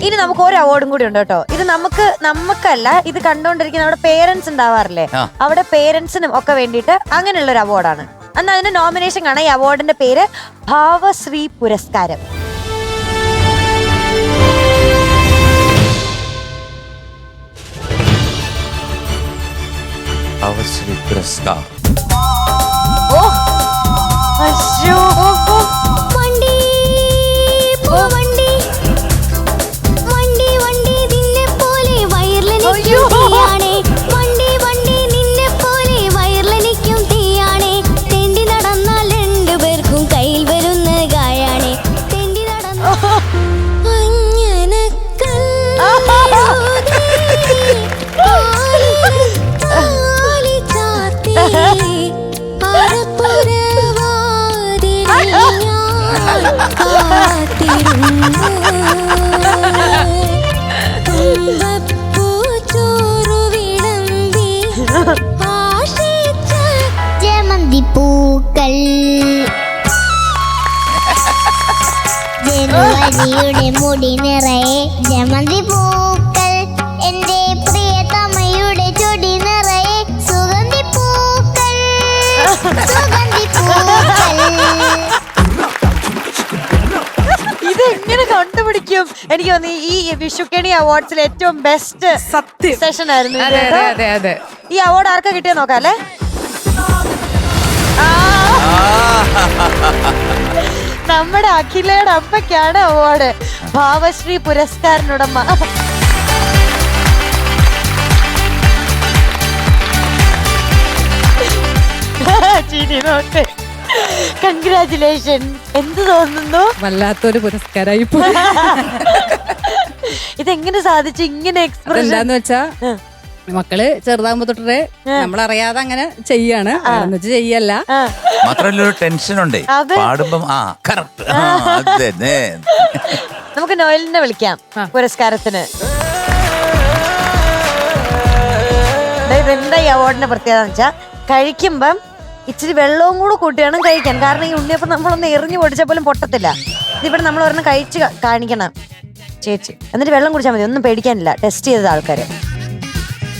ഇനി നമുക്ക് ഒരു അവാർഡും കൂടി ഉണ്ട് കേട്ടോ. ഇത് നമുക്കല്ല, ഇത് കണ്ടോണ്ടിരിക്കുന്ന നമ്മുടെ പേരൻസ് ഉണ്ടാവാറില്ലേ, അവിടെ പേരൻസിനും ഒക്കെ വേണ്ടിയിട്ട് അങ്ങനെയുള്ള ഒരു അവാർഡാണ്. അന്ന് അതിന്റെ നോമിനേഷൻ കാണാം. ഈ അവാർഡിന്റെ പേര് ഭാവശ്രീ പുരസ്കാരം. ഭാവശ്രീ പുരസ്കാർ. ഓ അശ്ശോ, വണ്ടി വണ്ടി വണ്ടി വണ്ടി നിന്നെ പോലെ വയർലെനിക്കും തീയാണേ. വണ്ടി വണ്ടി നിന്നെ പോലെ വയർലെനിക്കും തീയാണേ. തെണ്ടി നടന്നാൽ രണ്ടുപേർക്കും കയ്യിൽ വരുന്ന ഗായാണേ. തെണ്ടി നടന്ന ജമന്തി പൂക്കൾ ജനുവരിയുടെ മുടി നിറയെ ജമന്തി പൂക്കൾ എന്റെ പ്രിയതമയുടെ ചൊടി നിറയെ സുഗന്ധി പൂക്കൾ സുഗന്ധി പൂക്കൾ. ഇതെങ്ങനെ കണ്ടുപിടിക്കും? എനിക്ക് തോന്നി ഈ വിഷുക്കണി അവാർഡ്സിൽ ഏറ്റവും ബെസ്റ്റ് സെഷൻ ആയിരുന്നു ഇത് കേട്ടോ. ഈ അവാർഡ് ആർക്കാ കിട്ടിയ നോക്കാം അല്ലേ? നമ്മുടെ അഖിലയുടെ അമ്മയ്ക്കാണ് അവാർഡ്. ഭാവശ്രീ പുരസ്കാരനുടമ. കൺഗ്രാറ്റുലേഷൻ. എന്ത് തോന്നുന്നു? വല്ലാത്തൊരു പുരസ്കാരമായി. ഇതെങ്ങനെ സാധിച്ചു ഇങ്ങനെ എക്സ്പ്രഷൻ? എന്താന്ന് വെച്ചാ മക്കള് ചെറുതാകുമ്പോ തൊട്ടേ നമ്മളറിയാതെ അങ്ങനെ ചെയ്യാണ്, ചെയ്യല്ല. മാത്രല്ല ഒരു ടെൻഷൻ ഉണ്ട് പാടുമ്പം. നമുക്ക് നോയലിനെ വിളിക്കാം പുരസ്കാരത്തിന്. എന്താ ഈ അവാർഡിന്റെ പ്രത്യേകത എന്ന് വെച്ചാ, കഴിക്കുമ്പം ഇച്ചിരി വെള്ളവും കൂടെ കൂട്ടി വേണം കഴിക്കാൻ. കാരണം ഈ ഉണ്ണിയപ്പം നമ്മളൊന്ന് എറിഞ്ഞു പൊടിച്ച പോലും പൊട്ടത്തില്ല. ഇതിവിടെ നമ്മൾ ഒരെണ്ണം കഴിച്ച് കാണിക്കണം ചേച്ചി, എന്നിട്ട് വെള്ളം കുടിച്ചാൽ മതി. ഒന്നും പേടിക്കാനില്ല. ടെസ്റ്റ് ചെയ്തത് ആൾക്കാര്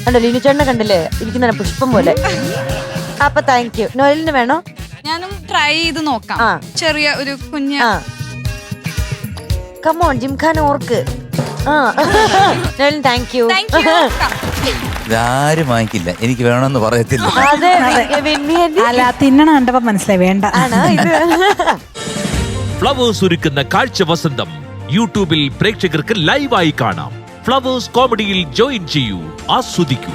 കണ്ടോ, ലിനുചേട്ടനെ കണ്ടില്ലേ ഇരിക്കുന്ന പുഷ്പം പോലെ. അപ്പൊ താങ്ക് യു. നോയലിന് വേണോ? ഞാനും ട്രൈ ചെയ്ത് നോക്കാം. ചെറിയ ഒരു കുഞ്ഞ്. കമോൺ ജിംഖാൻ ഓർക്ക്. നോയലിന് താങ്ക് യു. ഇതാരും വാങ്ങിക്കില്ല, എനിക്ക് വേണമെന്ന് പറയത്തില്ല. അല്ല, തിന്നണ കണ്ടപ്പോ മനസ്സിലായി വേണ്ട. ഫ്ലവേഴ്സ് ഒരുക്കുന്ന കാഴ്ച വസന്തം യൂട്യൂബിൽ പ്രേക്ഷകർക്ക് ലൈവായി കാണാം. ഫ്ലവേഴ്സ് കോമഡിയിൽ ജോയിൻ ചെയ്യൂ, ആസ്വദിക്കൂ.